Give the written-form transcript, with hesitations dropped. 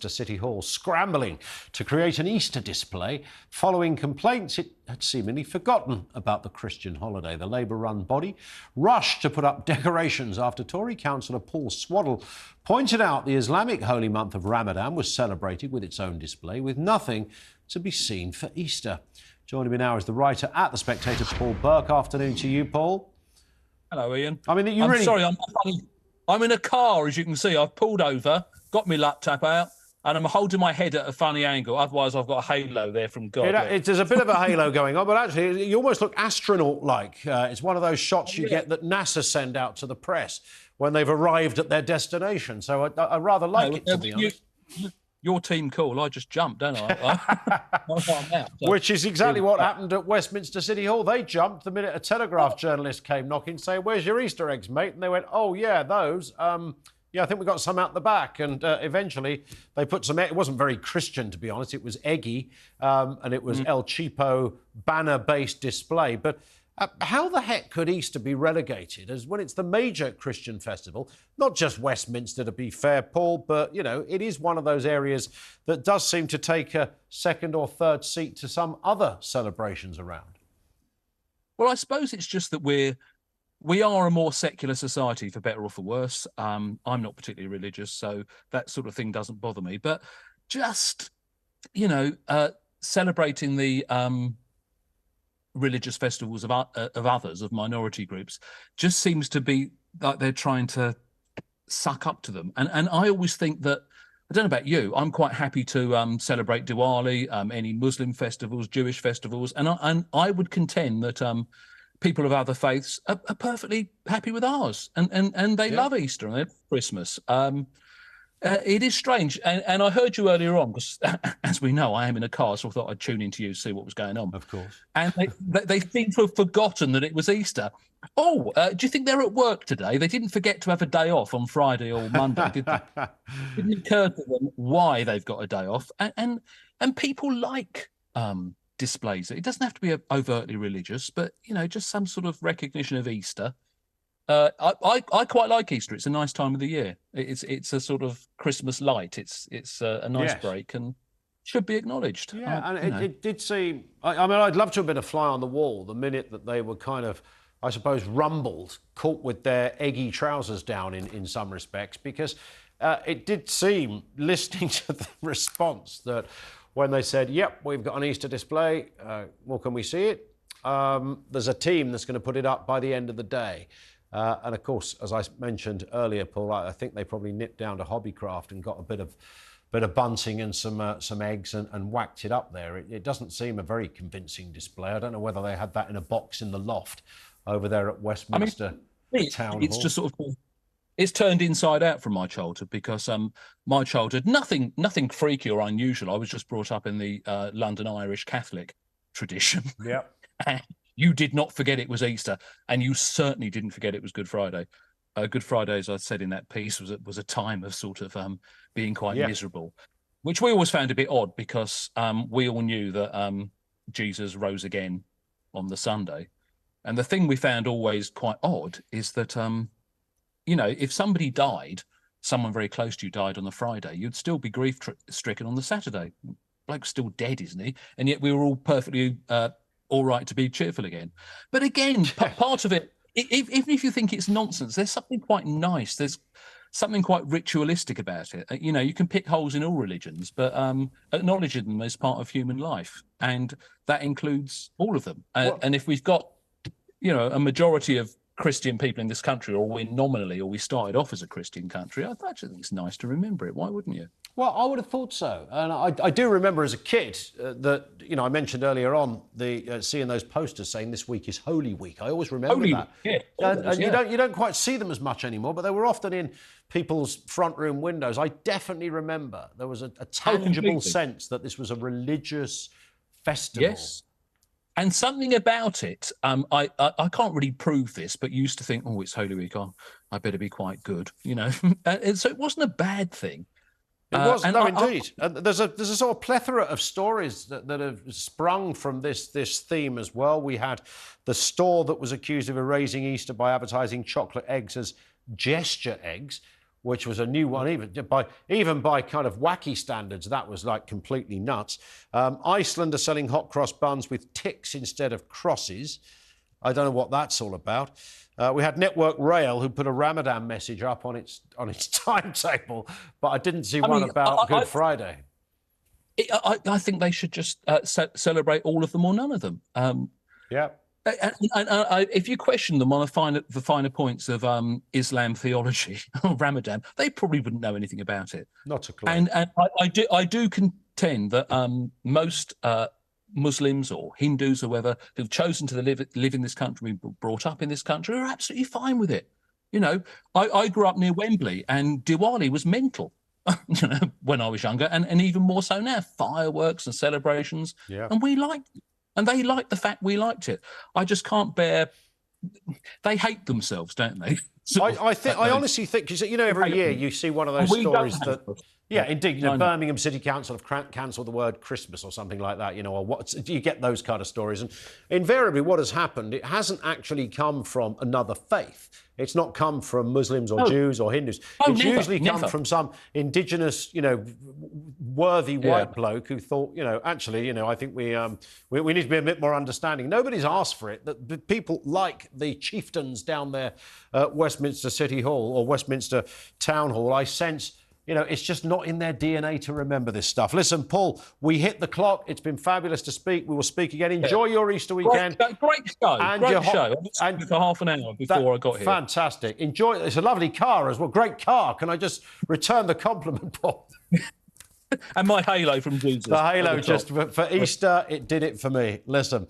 Westminster City Hall, scrambling to create an Easter display following complaints it had seemingly forgotten about the Christian holiday. The Labour-run body rushed to put up decorations after Tory councillor Paul Swaddle pointed out the Islamic holy month of Ramadan was celebrated with its own display, with nothing to be seen for Easter. Joining me now is the writer at The Spectator, Paul Burke. Afternoon to you, Paul. Hello, Ian. I mean, I'm sorry, I'm in a car, as you can see. I've pulled over, got my laptop out, and I'm holding my head at a funny angle. Otherwise, I've got a halo there from God. There's a bit of a halo going on, but actually, you almost look astronaut-like. It's one of those shots you get that NASA send out to the press when they've arrived at their destination. So I rather like it, to be honest. Your team cool. I just jumped, don't I? Which is exactly what happened at Westminster City Hall. They jumped the minute a Telegraph journalist came knocking, saying, "Where's your Easter eggs, mate?" And they went, "Oh, yeah, those. Yeah, I think we got some out the back." And eventually they put some... It wasn't very Christian, to be honest. It was eggy, and it was El Cheapo banner-based display. But how the heck could Easter be relegated as when it's the major Christian festival? Not just Westminster, to be fair, Paul, but, you know, it is one of those areas that does seem to take a second or third seat to some other celebrations around. Well, I suppose it's just that we are a more secular society, for better or for worse. I'm not particularly religious, so that sort of thing doesn't bother me. But just, you know, celebrating the religious festivals of others, of minority groups, just seems to be like they're trying to suck up to them. And I always think that, I don't know about you, I'm quite happy to celebrate Diwali, any Muslim festivals, Jewish festivals, and I would contend that people of other faiths are perfectly happy with ours, and they love Easter and they love Christmas. It is strange, and I heard you earlier on, because as we know, I am in a car, so I thought I'd tune into you, see what was going on. Of course. And they seem to have forgotten that it was Easter. Oh, do you think they're at work today? They didn't forget to have a day off on Friday or Monday, did they? Didn't occur to them why they've got a day off. And people like displays. It doesn't have to be overtly religious, but, you know, just some sort of recognition of Easter. I quite like Easter. It's a nice time of the year. It's a sort of Christmas light. It's a nice break and should be acknowledged. Yeah, and it did seem... I mean, I'd love to have been a fly on the wall the minute that they were kind of, I suppose, rumbled, caught with their eggy trousers down in some respects, because it did seem, listening to the response, that when they said, "Yep, we've got an Easter display, well, can we see it?" There's a team that's going to put it up by the end of the day. And of course, as I mentioned earlier, Paul, I think they probably nipped down to Hobbycraft and got a bit of bunting and some eggs and whacked it up there. It doesn't seem a very convincing display. I don't know whether they had that in a box in the loft over there at Westminster Town Hall. It's just sort of... It's turned inside out from my childhood, because my childhood, nothing freaky or unusual. I was just brought up in the London Irish Catholic tradition. Yeah. You did not forget it was Easter, and you certainly didn't forget it was Good Friday. Good Friday, as I said in that piece, was a time of sort of being quite miserable, which we always found a bit odd, because we all knew that Jesus rose again on the Sunday. And the thing we found always quite odd is that, you know, if somebody died, someone very close to you died on the Friday, you'd still be grief-stricken on the Saturday. Bloke's still dead, isn't he? And yet we were all perfectly... all right to be cheerful again. But again, part of it, even if you think it's nonsense, there's something quite nice. There's something quite ritualistic about it. You know, you can pick holes in all religions, but acknowledging them as part of human life. And that includes all of them. And if we've got, you know, a majority of Christian people in this country, or we started off as a Christian country, I actually think it's nice to remember it. Why wouldn't you? Well, I would have thought so. And I do remember as a kid that, you know, I mentioned earlier on seeing those posters saying this week is Holy Week. I always remember that. Yeah, and you don't quite see them as much anymore, but they were often in people's front room windows. I definitely remember there was a tangible sense that this was a religious festival. Yes. And something about it, I can't really prove this, but used to think, oh, it's Holy Week, I better be quite good, you know. So it wasn't a bad thing. It was, no, indeed. There's a sort of plethora of stories that have sprung from this theme as well. We had the store that was accused of erasing Easter by advertising chocolate eggs as gesture eggs. which was a new one, even by kind of wacky standards. That was like completely nuts. Iceland are selling hot cross buns with ticks instead of crosses. I don't know what that's all about. We had Network Rail, who put a Ramadan message up on its timetable, but I didn't see one about Good Friday. I think they should just celebrate all of them or none of them. Yeah. And if you question them on the finer points of Islam theology or Ramadan, they probably wouldn't know anything about it. Not a clue. And I do contend that most Muslims or Hindus or whoever who've chosen to live in this country, been brought up in this country, are absolutely fine with it. You know, I grew up near Wembley, and Diwali was mental. You know, when I was younger, and even more so now, fireworks and celebrations, and we liked it. And they liked the fact we liked it. I just can't bear. They hate themselves, don't they? I honestly think, because every year you see one of those stories that. Yeah, indeed. Birmingham City Council have cancelled the word Christmas or something like that. Or what? You get those kind of stories, and invariably, what has happened? It hasn't actually come from another faith. It's not come from Muslims or Jews or Hindus. It's usually come from some indigenous, worthy white bloke who thought, actually, I think we need to be a bit more understanding. Nobody's asked for it. The people like the chieftains down there at Westminster City Hall or Westminster Town Hall, I sense. It's just not in their DNA to remember this stuff. Listen, Paul, we hit the clock. It's been fabulous to speak. We will speak again. Enjoy your Easter weekend. Great show. Great show. I was for half an hour before I got here. Fantastic. Enjoy. It's a lovely car as well. Great car. Can I just return the compliment, Paul? And my halo from Jesus. The halo, just for Easter, it did it for me. Listen.